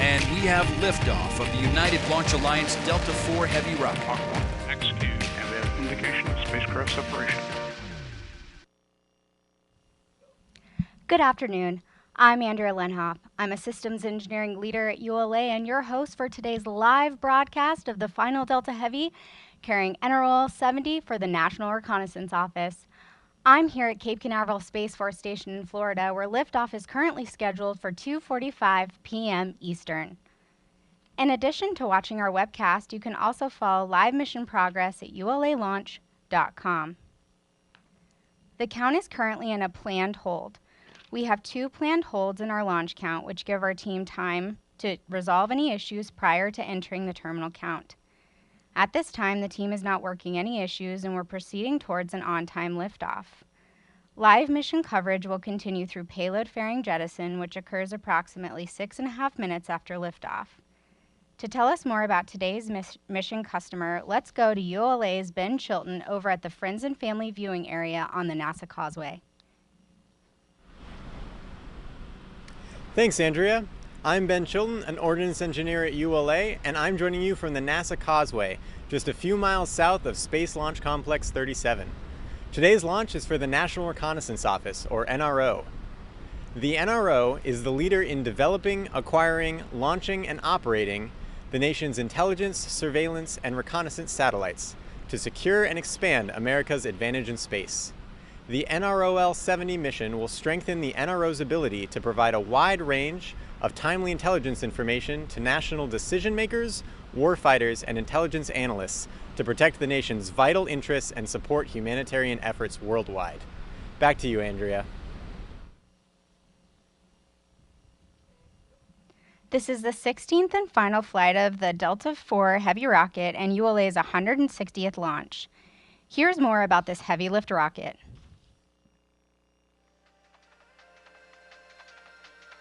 And we have liftoff of the United Launch Alliance Delta IV Heavy rocket. Mach 1, execute, and then indication of spacecraft separation. Good afternoon. I'm Andrea Lenhoff. I'm a systems engineering leader at ULA and your host for today's live broadcast of the final Delta Heavy carrying NROL 70 for the National Reconnaissance Office. I'm here at Cape Canaveral Space Force Station in Florida, where liftoff is currently scheduled for 2:45 p.m. Eastern. In addition to watching our webcast, you can also follow live mission progress at ulalaunch.com. The count is currently in a planned hold. We have 2 planned holds in our launch count, which give our team time to resolve any issues prior to entering the terminal count. At this time, the team is not working any issues and we're proceeding towards an on-time liftoff. Live mission coverage will continue through payload fairing jettison, which occurs approximately 6.5 minutes after liftoff. To tell us more about today's mission customer, let's go to ULA's Ben Chilton over at the Friends and Family viewing area on the NASA Causeway. Thanks, Andrea. I'm Ben Chilton, an ordnance engineer at ULA, and I'm joining you from the NASA Causeway, just a few miles south of Space Launch Complex 37. Today's launch is for the National Reconnaissance Office, or NRO. The NRO is the leader in developing, acquiring, launching, and operating the nation's intelligence, surveillance, and reconnaissance satellites to secure and expand America's advantage in space. The NROL 70 mission will strengthen the NRO's ability to provide a wide range of timely intelligence information to national decision makers, warfighters, and intelligence analysts to protect the nation's vital interests and support humanitarian efforts worldwide. Back to you, Andrea. This is the 16th and final flight of the Delta IV Heavy rocket and ULA's 160th launch. Here's more about this heavy lift rocket.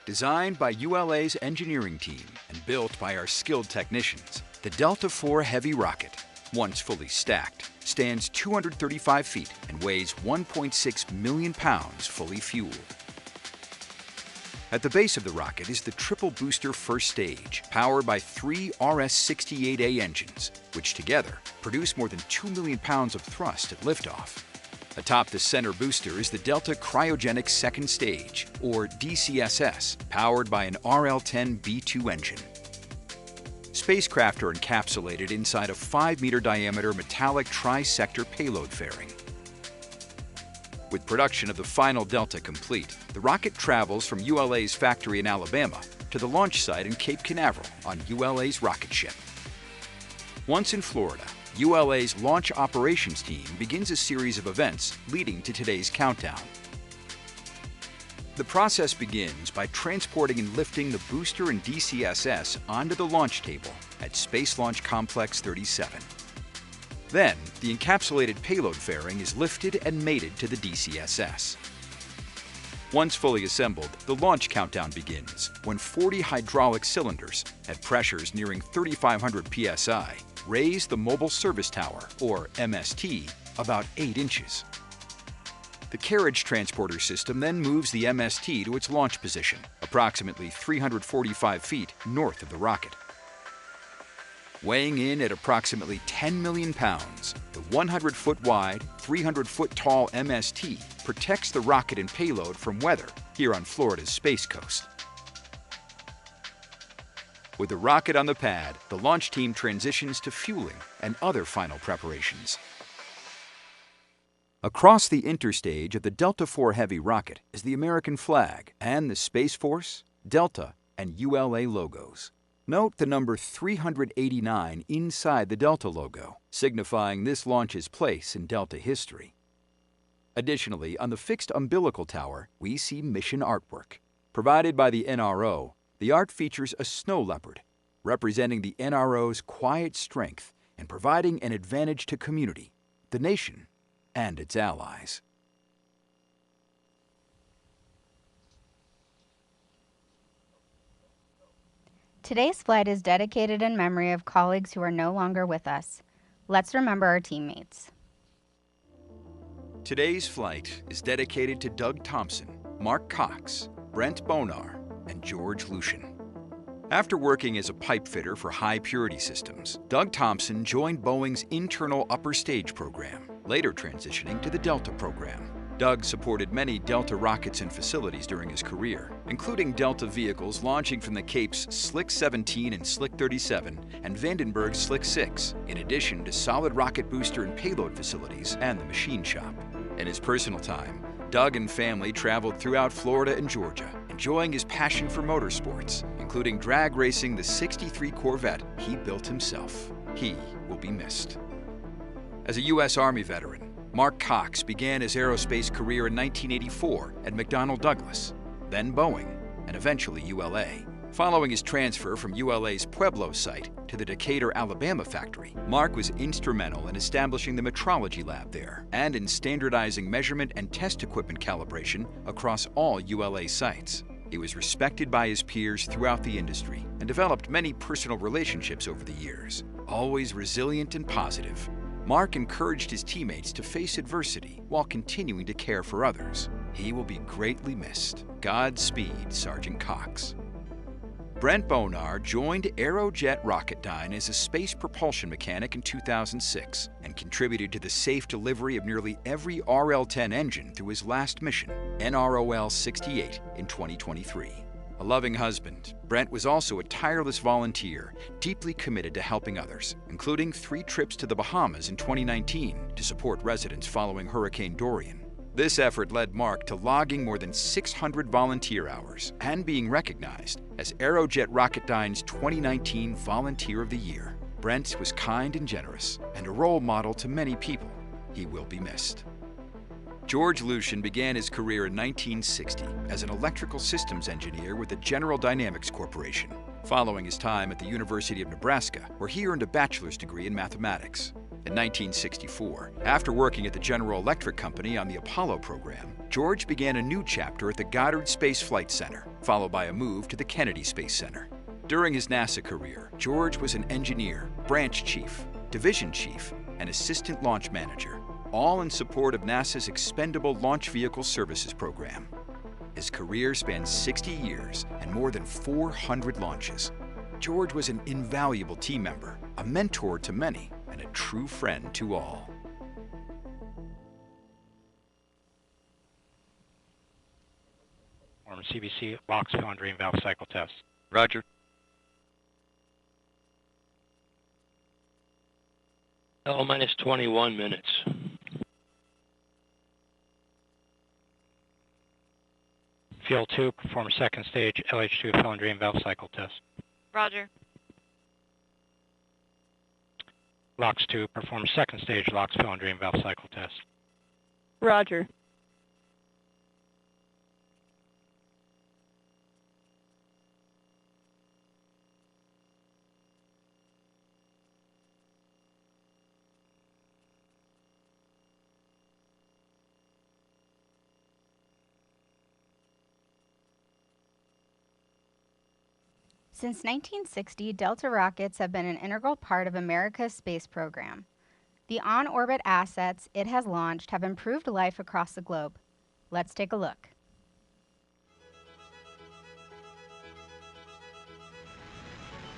Designed by ULA's engineering team and built by our skilled technicians, the Delta IV Heavy rocket, once fully stacked, stands 235 feet and weighs 1.6 million pounds fully fueled. At the base of the rocket is the triple booster first stage, powered by 3 RS-68A engines, which together produce more than 2 million pounds of thrust at liftoff. Atop the center booster is the Delta Cryogenic Second Stage, or DCSS, powered by an RL-10B2 engine. Spacecraft are encapsulated inside a 5-meter diameter metallic tri-sector payload fairing. With production of the final Delta complete, the rocket travels from ULA's factory in Alabama to the launch site in Cape Canaveral on ULA's rocket ship. Once in Florida, ULA's launch operations team begins a series of events leading to today's countdown. The process begins by transporting and lifting the booster and DCSS onto the launch table at Space Launch Complex 37. Then, the encapsulated payload fairing is lifted and mated to the DCSS. Once fully assembled, the launch countdown begins when 40 hydraulic cylinders at pressures nearing 3,500 psi raise the Mobile Service Tower, or MST, about 8 inches. The carriage transporter system then moves the MST to its launch position, approximately 345 feet north of the rocket. Weighing in at approximately 10 million pounds, the 100-foot wide, 300-foot tall MST protects the rocket and payload from weather here on Florida's Space Coast. With the rocket on the pad, the launch team transitions to fueling and other final preparations. Across the interstage of the Delta IV Heavy rocket is the American flag and the Space Force, Delta, and ULA logos. Note the number 389 inside the Delta logo, signifying this launch's place in Delta history. Additionally, on the fixed umbilical tower, we see mission artwork. Provided by the NRO, the art features a snow leopard, representing the NRO's quiet strength and providing an advantage to community, the nation, and its allies. Today's flight is dedicated in memory of colleagues who are no longer with us. Let's remember our teammates. Today's flight is dedicated to Doug Thompson, Mark Cox, Brent Bonar, and George Lucian. After working as a pipe fitter for high-purity systems, Doug Thompson joined Boeing's internal upper stage program, later transitioning to the Delta program. Doug supported many Delta rockets and facilities during his career, including Delta vehicles launching from the Cape's Slick 17 and Slick 37 and Vandenberg's Slick 6, in addition to solid rocket booster and payload facilities and the machine shop. In his personal time, Doug and family traveled throughout Florida and Georgia, enjoying his passion for motorsports, including drag racing the '63 Corvette he built himself. He will be missed. As a U.S. Army veteran, Mark Cox began his aerospace career in 1984 at McDonnell Douglas, then Boeing, and eventually ULA. Following his transfer from ULA's Pueblo site to the Decatur, Alabama factory, Mark was instrumental in establishing the metrology lab there and in standardizing measurement and test equipment calibration across all ULA sites. He was respected by his peers throughout the industry and developed many personal relationships over the years. Always resilient and positive, Mark encouraged his teammates to face adversity while continuing to care for others. He will be greatly missed. Godspeed, Sergeant Cox. Brent Bonar joined Aerojet Rocketdyne as a space propulsion mechanic in 2006 and contributed to the safe delivery of nearly every RL-10 engine through his last mission, NROL-68, in 2023. A loving husband, Brent was also a tireless volunteer, deeply committed to helping others, including 3 trips to the Bahamas in 2019 to support residents following Hurricane Dorian. This effort led Mark to logging more than 600 volunteer hours and being recognized as Aerojet Rocketdyne's 2019 Volunteer of the Year. Brent was kind and generous and a role model to many people. He will be missed. George Lucian began his career in 1960 as an electrical systems engineer with the General Dynamics Corporation, following his time at the University of Nebraska, where he earned a bachelor's degree in mathematics. In 1964, after working at the General Electric Company on the Apollo program, George began a new chapter at the Goddard Space Flight Center, followed by a move to the Kennedy Space Center. During his NASA career, George was an engineer, branch chief, division chief, and assistant launch manager, all in support of NASA's Expendable Launch Vehicle Services program. His career spanned 60 years and more than 400 launches. George was an invaluable team member, a mentor to many, and a true friend to all. Former CBC box foundry and valve cycle test. Roger. L minus 21 minutes. Field 2, perform second stage LH2 foundry and valve cycle test. Roger. LOX 2, perform second stage LOX foundry and valve cycle test. Roger. Since 1960, Delta rockets have been an integral part of America's space program. The on-orbit assets it has launched have improved life across the globe. Let's take a look.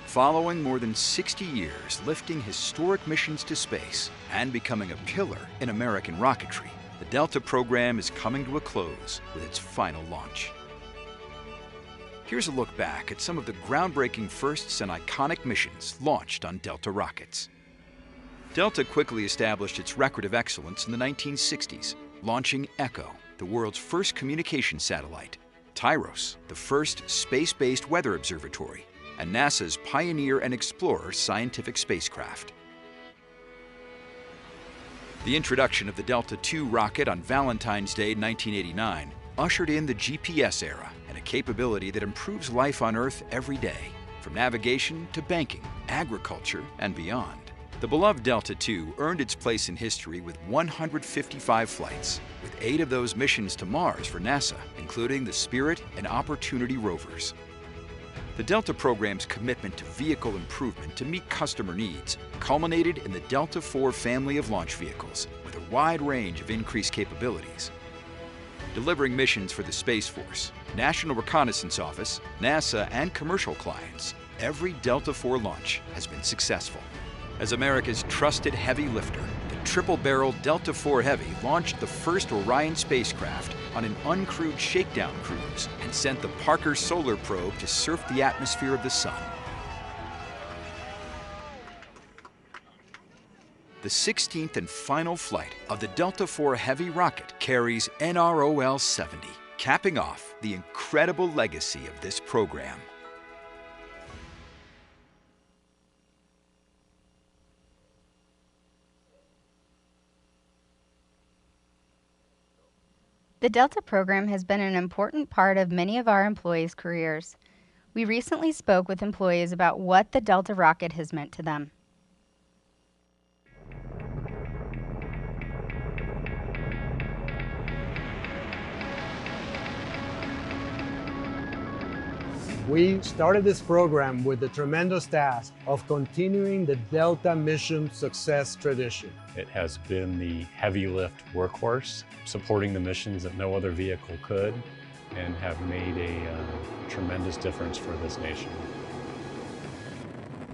Following more than 60 years lifting historic missions to space and becoming a pillar in American rocketry, the Delta program is coming to a close with its final launch. Here's a look back at some of the groundbreaking firsts and iconic missions launched on Delta rockets. Delta quickly established its record of excellence in the 1960s, launching ECHO, the world's first communication satellite, Tyros, the first space-based weather observatory, and NASA's Pioneer and Explorer scientific spacecraft. The introduction of the Delta II rocket on Valentine's Day 1989 ushered in the GPS era and a capability that improves life on Earth every day, from navigation to banking, agriculture, and beyond. The beloved Delta II earned its place in history with 155 flights, with 8 of those missions to Mars for NASA, including the Spirit and Opportunity rovers. The Delta program's commitment to vehicle improvement to meet customer needs culminated in the Delta IV family of launch vehicles with a wide range of increased capabilities. Delivering missions for the Space Force, National Reconnaissance Office, NASA, and commercial clients, every Delta IV launch has been successful. As America's trusted heavy lifter, the triple-barrel Delta IV Heavy launched the first Orion spacecraft on an uncrewed shakedown cruise and sent the Parker Solar Probe to surf the atmosphere of the Sun. The 16th and final flight of the Delta IV Heavy rocket carries NROL-70, capping off the incredible legacy of this program. The Delta program has been an important part of many of our employees' careers. We recently spoke with employees about what the Delta rocket has meant to them. We started this program with the tremendous task of continuing the Delta mission success tradition. It has been the heavy lift workhorse, supporting the missions that no other vehicle could, and have made a tremendous difference for this nation.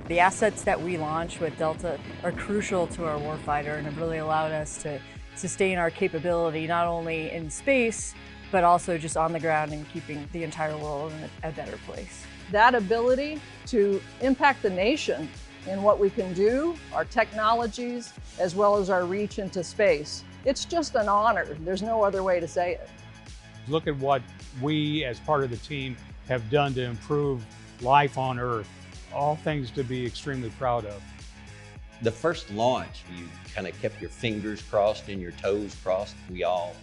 The assets that we launch with Delta are crucial to our warfighter and have really allowed us to sustain our capability not only in space, but also just on the ground and keeping the entire world in a better place. That ability to impact the nation in what we can do, our technologies, as well as our reach into space. It's just an honor. There's no other way to say it. Look at what we as part of the team have done to improve life on Earth. All things to be extremely proud of. The first launch, you kind of kept your fingers crossed and your toes crossed. We all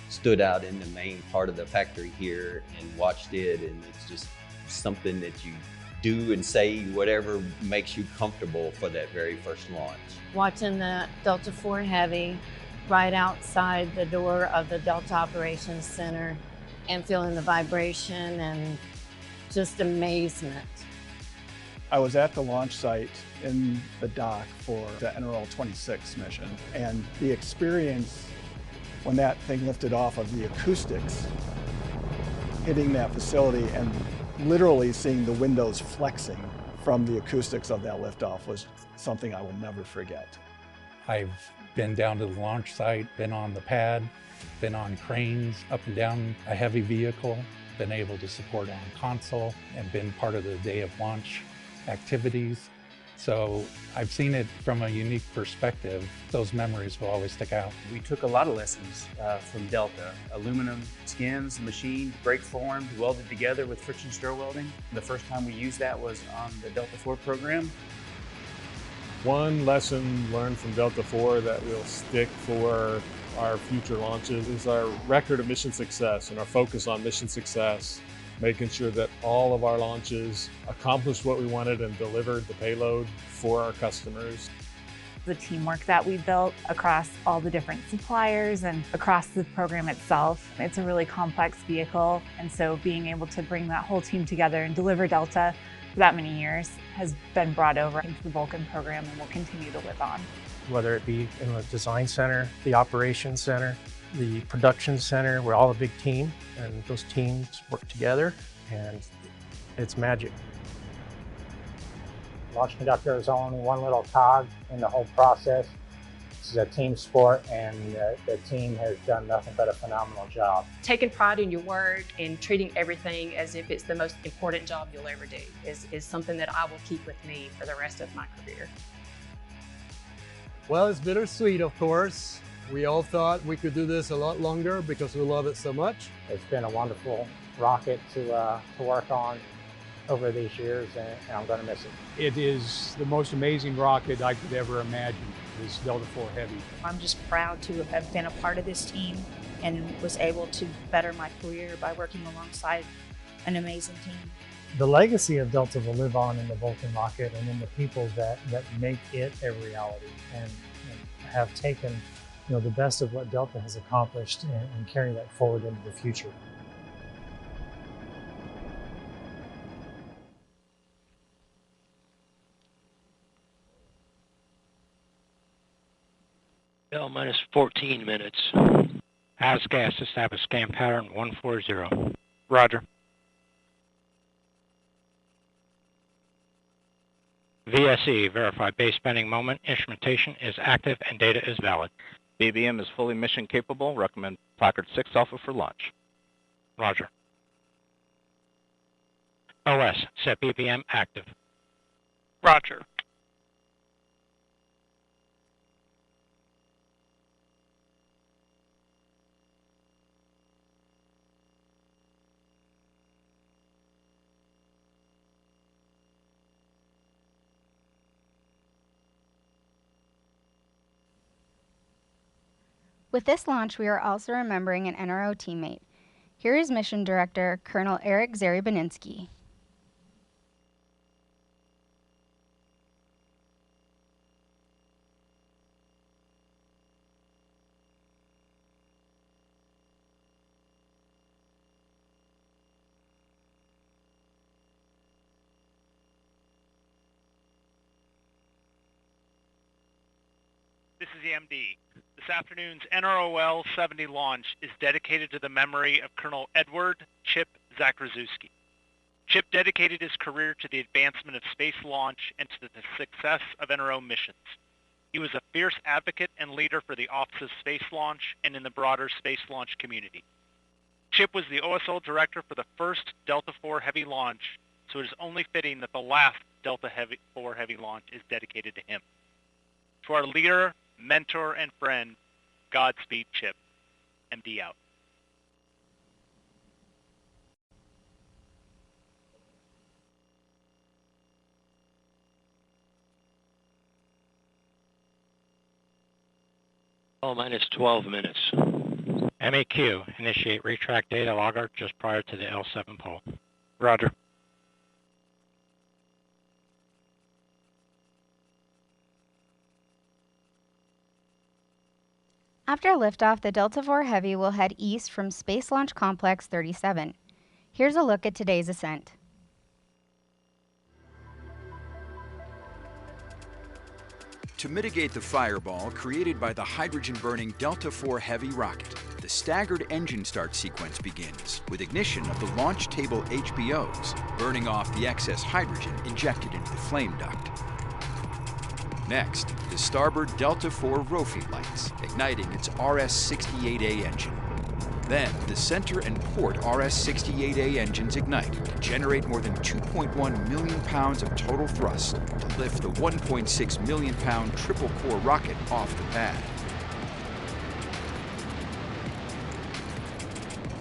stood out in the main part of the factory here and watched it, and it's just something that you do and say whatever makes you comfortable for that very first launch. Watching the Delta IV Heavy right outside the door of the Delta Operations Center and feeling the vibration and just amazement. I was at the launch site in the dock for the NRL 26 mission, and the experience when that thing lifted off of the acoustics, hitting that facility and literally seeing the windows flexing from the acoustics of that liftoff was something I will never forget. I've been down to the launch site, been on the pad, been on cranes up and down a heavy vehicle, been able to support on console, and been part of the day of launch activities. So I've seen it from a unique perspective. Those memories will always stick out. We took a lot of lessons from Delta. Aluminum skins, machined, brake formed, welded together with friction stir welding. The first time we used that was on the Delta IV program. One lesson learned from Delta IV that will stick for our future launches is our record of mission success and our focus on mission success, making sure that all of our launches accomplished what we wanted and delivered the payload for our customers. The teamwork that we built across all the different suppliers and across the program itself. It's a really complex vehicle, and so being able to bring that whole team together and deliver Delta for that many years has been brought over into the Vulcan program and will continue to live on. Whether it be in the design center, the operations center, the production center, we're all a big team, and those teams work together, and it's magic. Launch conductor is only one little cog in the whole process. This is a team sport, and the team has done nothing but a phenomenal job. Taking pride in your work and treating everything as if it's the most important job you'll ever do is something that I will keep with me for the rest of my career. Well, it's bittersweet, of course. We all thought we could do this a lot longer because we love it so much. It's been a wonderful rocket to work on over these years, and I'm going to miss it. It is the most amazing rocket I could ever imagine, this Delta IV Heavy. I'm just proud to have been a part of this team and was able to better my career by working alongside an amazing team. The legacy of Delta will live on in the Vulcan rocket and in the people that make it a reality and have taken the best of what Delta has accomplished and carry that forward into the future. Bell minus 14 minutes. As gas, establish scan pattern 140. Roger. VSE, verify base bending moment, instrumentation is active and data is valid. BBM is fully mission capable. Recommend Placard 6 Alpha for launch. Roger. OS, set BBM active. Roger. With this launch, we are also remembering an NRO teammate. Here is Mission Director Colonel Eric Zarybaninski. This is the MD. This afternoon's NROL 70 launch is dedicated to the memory of Colonel Edward Chip Zakraszewski. Chip dedicated his career to the advancement of space launch and to the success of NRO missions. He was a fierce advocate and leader for the Office of Space Launch and in the broader space launch community. Chip was the OSL director for the first Delta IV Heavy launch, so it is only fitting that the last Delta IV Heavy launch is dedicated to him. To our leader, mentor, and friend, Godspeed, Chip. MD out. Oh, minus 12 minutes. MEQ, initiate retract data logger just prior to the L7 pole. Roger. After liftoff, the Delta IV Heavy will head east from Space Launch Complex 37. Here's a look at today's ascent. To mitigate the fireball created by the hydrogen-burning Delta IV Heavy rocket, the staggered engine start sequence begins with ignition of the launch table HBOs, burning off the excess hydrogen injected into the flame duct. Next, the starboard Delta IV Rofi lights, igniting its RS-68A engine. Then, the center and port RS-68A engines ignite to generate more than 2.1 million pounds of total thrust to lift the 1.6 million pound triple-core rocket off the pad.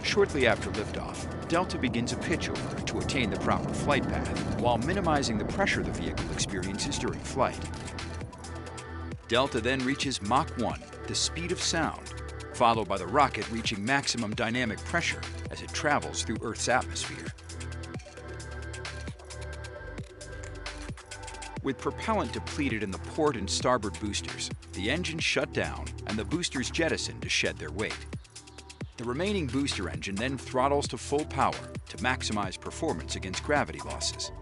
Shortly after liftoff, Delta begins a pitchover to attain the proper flight path while minimizing the pressure the vehicle experiences during flight. Delta then reaches Mach 1, the speed of sound, followed by the rocket reaching maximum dynamic pressure as it travels through Earth's atmosphere. With propellant depleted in the port and starboard boosters, the engines shut down and the boosters jettisoned to shed their weight. The remaining booster engine then throttles to full power to maximize performance against gravity losses.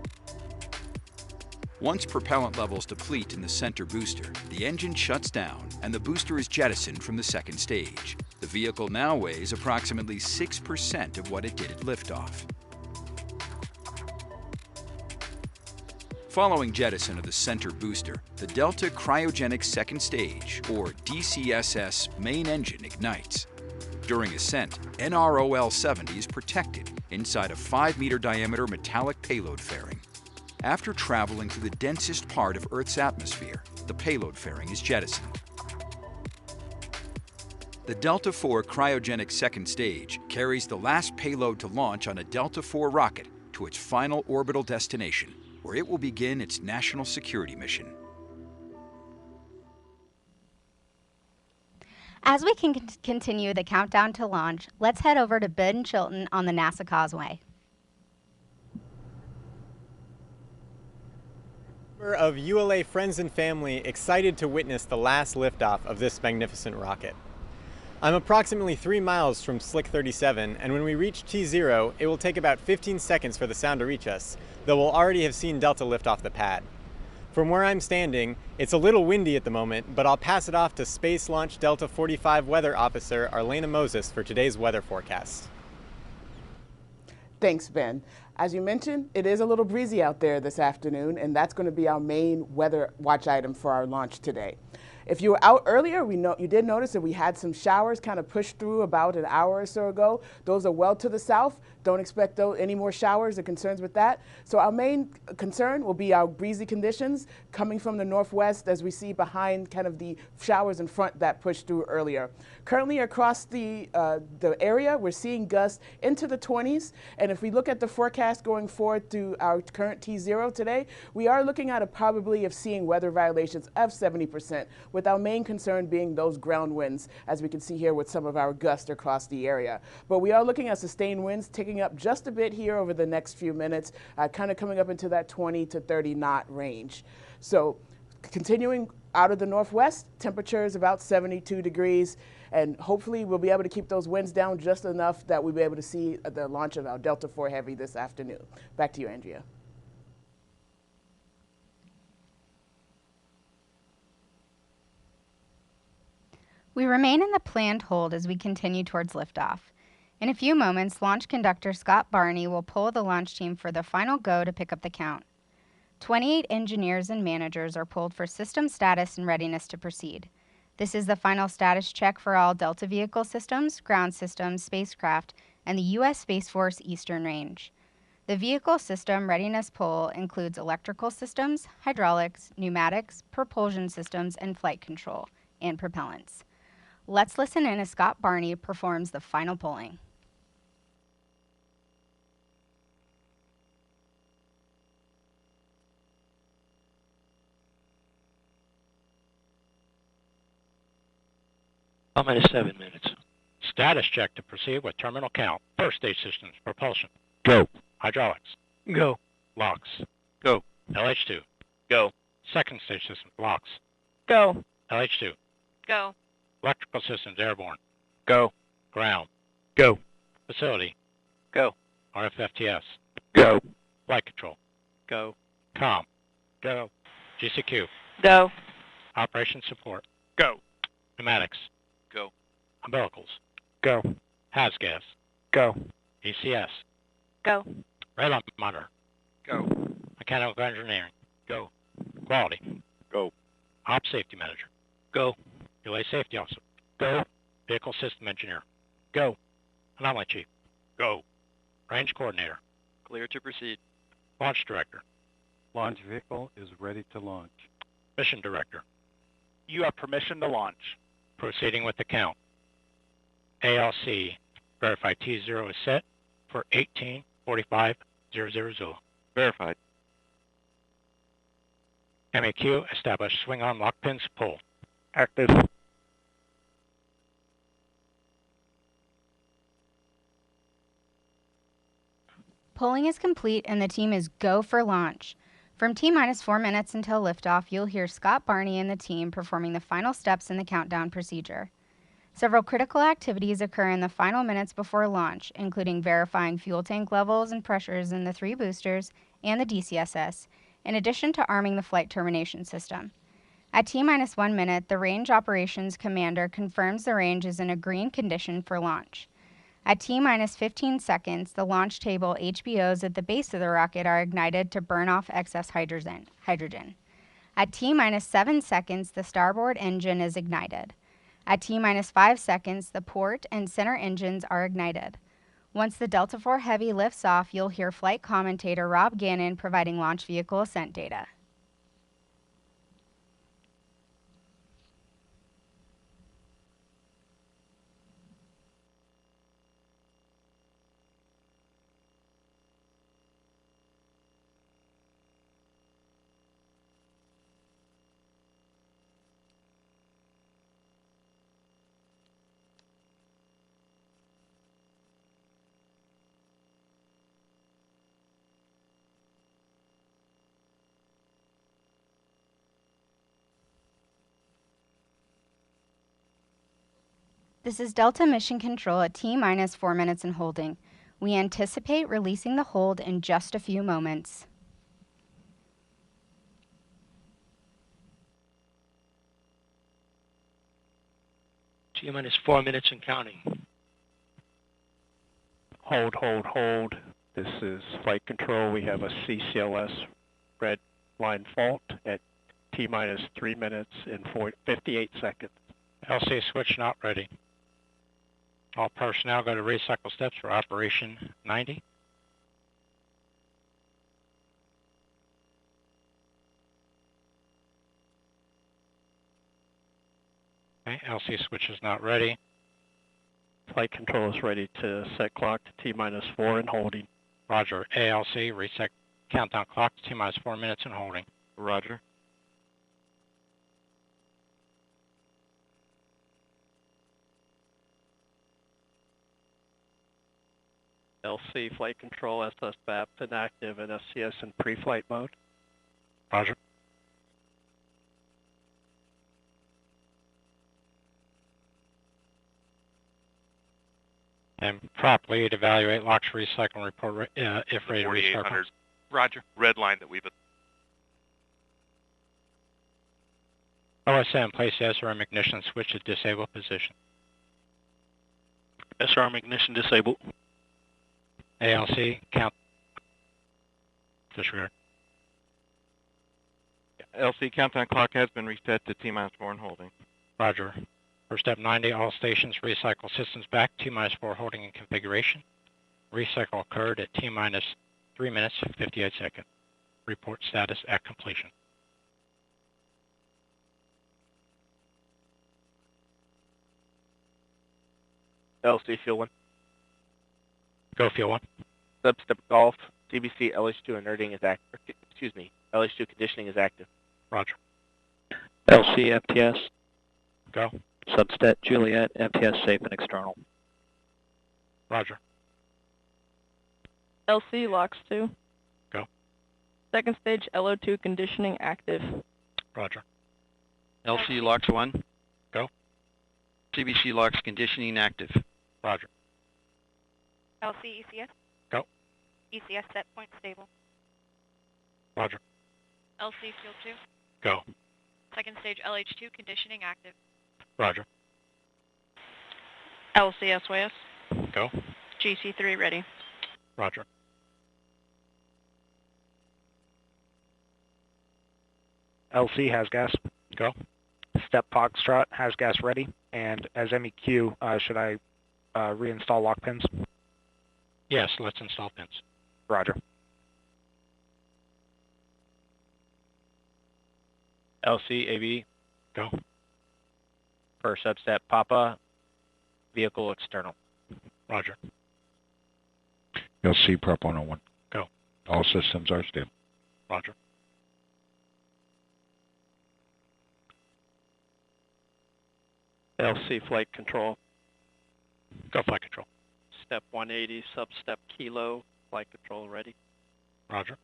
Once propellant levels deplete in the center booster, the engine shuts down and the booster is jettisoned from the second stage. The vehicle now weighs approximately 6% of what it did at liftoff. Following jettison of the center booster, the Delta Cryogenic Second Stage, or DCSS, main engine ignites. During ascent, NROL-70 is protected inside a 5-meter diameter metallic payload fairing. After traveling through the densest part of Earth's atmosphere, the payload fairing is jettisoned. The Delta IV Cryogenic Second Stage carries the last payload to launch on a Delta IV rocket to its final orbital destination, where it will begin its national security mission. As we can continue the countdown to launch, let's head over to Ben Chilton on the NASA Causeway. Of ULA friends and family excited to witness the last liftoff of this magnificent rocket. I'm approximately 3 miles from Slick 37, and when we reach T0, it will take about 15 seconds for the sound to reach us, though we'll already have seen Delta lift off the pad. From where I'm standing, it's a little windy at the moment, but I'll pass it off to Space Launch Delta 45 Weather Officer Arlena Moses for today's weather forecast. Thanks, Ben. As you mentioned, it is a little breezy out there this afternoon, and that's going to be our main weather watch item for our launch today. If you were out earlier, you did notice that we had some showers kind of pushed through about an hour or so ago. Those are well to the south. Don't expect any more showers or concerns with that. So our main concern will be our breezy conditions coming from the northwest as we see behind kind of the showers in front that pushed through earlier. Currently across the area, we're seeing gusts into the 20s. And if we look at the forecast going forward to our current T0 today, we are looking at a probability of seeing weather violations of 70%, with our main concern being those ground winds, as we can see here with some of our gusts across the area. But we are looking at sustained winds ticking up just a bit here over the next few minutes, kind of coming up into that 20 to 30 knot range. So continuing out of the northwest, temperature is about 72 degrees, and hopefully we'll be able to keep those winds down just enough that we'll be able to see the launch of our Delta IV Heavy this afternoon. Back to you, Andrea. We remain in the planned hold as we continue towards liftoff. In a few moments, launch conductor Scott Barney will pull the launch team for the final go to pick up the count. 28 engineers and managers are pulled for system status and readiness to proceed. This is the final status check for all Delta vehicle systems, ground systems, spacecraft, and the U.S. Space Force Eastern Range. The vehicle system readiness pull includes electrical systems, hydraulics, pneumatics, propulsion systems, and flight control, and propellants. Let's listen in as Scott Barney performs the final pulling. -7 minutes. Status check to proceed with terminal count. First stage systems, propulsion. Go. Hydraulics. Go. Locks. Go. LH2. Go. Second stage system, locks. Go. LH2. Go. Electrical systems, airborne. Go. Ground. Go. Facility. Go. RFFTS. Go. Flight control. Go. COM. Go. GCQ. Go. Operation support. Go. Pneumatics. Go. Umbilicals. Go. HAZGAS. Go. ECS. Go. Radar monitor. Go. Mechanical engineering. Go. Quality. Go. Op safety manager. Go. UA safety officer. Go. Vehicle system engineer. Go. Anomaly chief. Go. Range coordinator. Clear to proceed. Launch director. Launch vehicle is ready to launch. Mission director. You have permission to launch. Proceeding with the count. ALC. Verify T0 is set for 18:45:000. Verified. MEQ. Establish swing arm lock pins. Pull. Active. Pulling is complete and the team is go for launch. From T-4 minutes until liftoff, you'll hear Scott Barney and the team performing the final steps in the countdown procedure. Several critical activities occur in the final minutes before launch, including verifying fuel tank levels and pressures in the 3 boosters and the DCSS, in addition to arming the flight termination system. At T-1 minute, the Range Operations Commander confirms the range is in a green condition for launch. At T-15 seconds, the launch table HBOs at the base of the rocket are ignited to burn off excess hydrogen. At T-7 seconds, the starboard engine is ignited. At T-5 seconds, the port and center engines are ignited. Once the Delta IV Heavy lifts off, you'll hear flight commentator Rob Gannon providing launch vehicle ascent data. This is Delta Mission Control at T-4 minutes and holding. We anticipate releasing the hold in just a few moments. T-4 minutes and counting. Hold. This is flight control. We have a CCLS red line fault at T-minus 3 minutes and 58 seconds. LC switch not ready. All personnel go to recycle steps for operation 90. Okay, LC switch is not ready. Flight control is ready to set clock to T-minus 4 and holding. Roger. ALC, reset countdown clock to T-minus 4 minutes and holding. Roger. LC flight control, SS BAP inactive and SCS in pre-flight mode. Roger. And properly evaluate LOX recycle and report if ready to recycle. Roger. Red line that we've... OSM, place the SRM ignition switch to disable position. SRM ignition disabled. ALC, count. Disregard. LC countdown clock has been reset to T-minus 4 and holding. Roger. For step 90, all stations recycle systems back, T-minus 4 holding in configuration. Recycle occurred at T-minus 3 minutes, 58 seconds. Report status at completion. LC Fuel 1. Go Fuel 1. Substep Golf, CBC LH2 inerting is active. Excuse me, LH2 conditioning is active. Roger. LC FTS. Go. Substet Juliet, FTS safe and external. Roger. LC LOX 2. Go. Second stage LO2 conditioning active. Roger. LC LOX 1. Go. CBC LOX conditioning active. Roger. LC ECS. Go. ECS set point stable. Roger. LC Fuel 2. Go. Second stage LH2 conditioning active. Roger. LC SYS. Go. GC3 ready. Roger. LC has gas. Go. Step Foxtrot has gas ready. And as MEQ, should I reinstall lock pins? Yes, let's install pins. Roger. LC AB. Go. For substep Papa, vehicle external. Roger. LC Prep 101. Go. All systems are stable. Roger. LC flight control. Go flight control. Step 180, substep Kilo, flight control ready. Roger.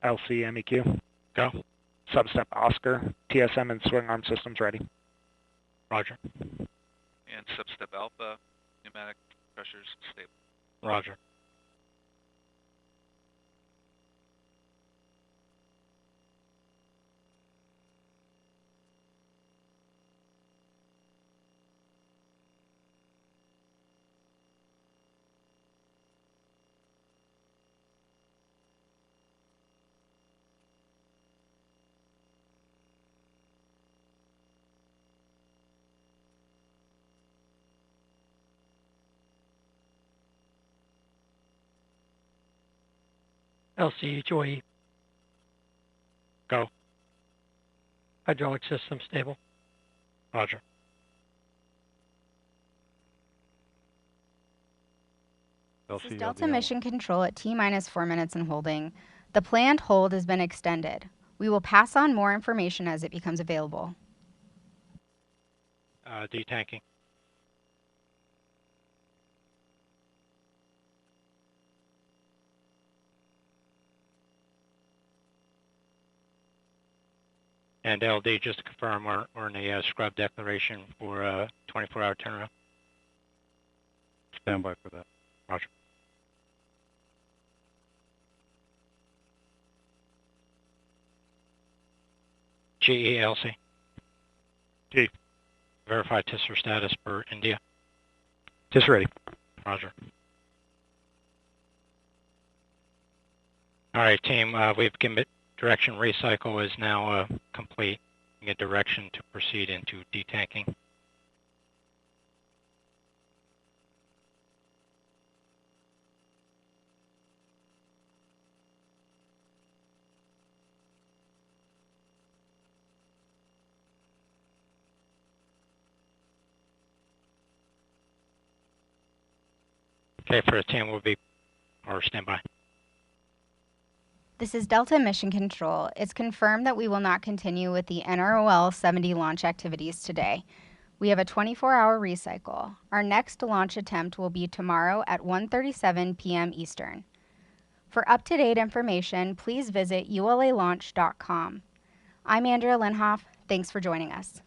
LC MEQ. Go. Substep Oscar, TSM and swing arm systems ready. Roger. And substep Alpha, pneumatic pressures stable. Roger. LC HOE. Go. Hydraulic system stable. Roger. This is Delta Mission Control at T-minus 4 minutes and holding. The planned hold has been extended. We will pass on more information as it becomes available. Detanking. And LD, just to confirm, we're in a scrub declaration for a 24-hour turnaround. Stand by for that. Roger. GELC. G. Verify TISR status per India. Just ready. Roger. All right, team, we've given it direction. Recycle is now complete. You get direction to proceed into detanking. Okay, for the team, we'll be or standby. This is Delta Mission Control. It's confirmed that we will not continue with the NROL 70 launch activities today. We have a 24-hour recycle. Our next launch attempt will be tomorrow at 1:37 p.m. Eastern. For up-to-date information, please visit ulalaunch.com. I'm Andrea Lenhoff. Thanks for joining us.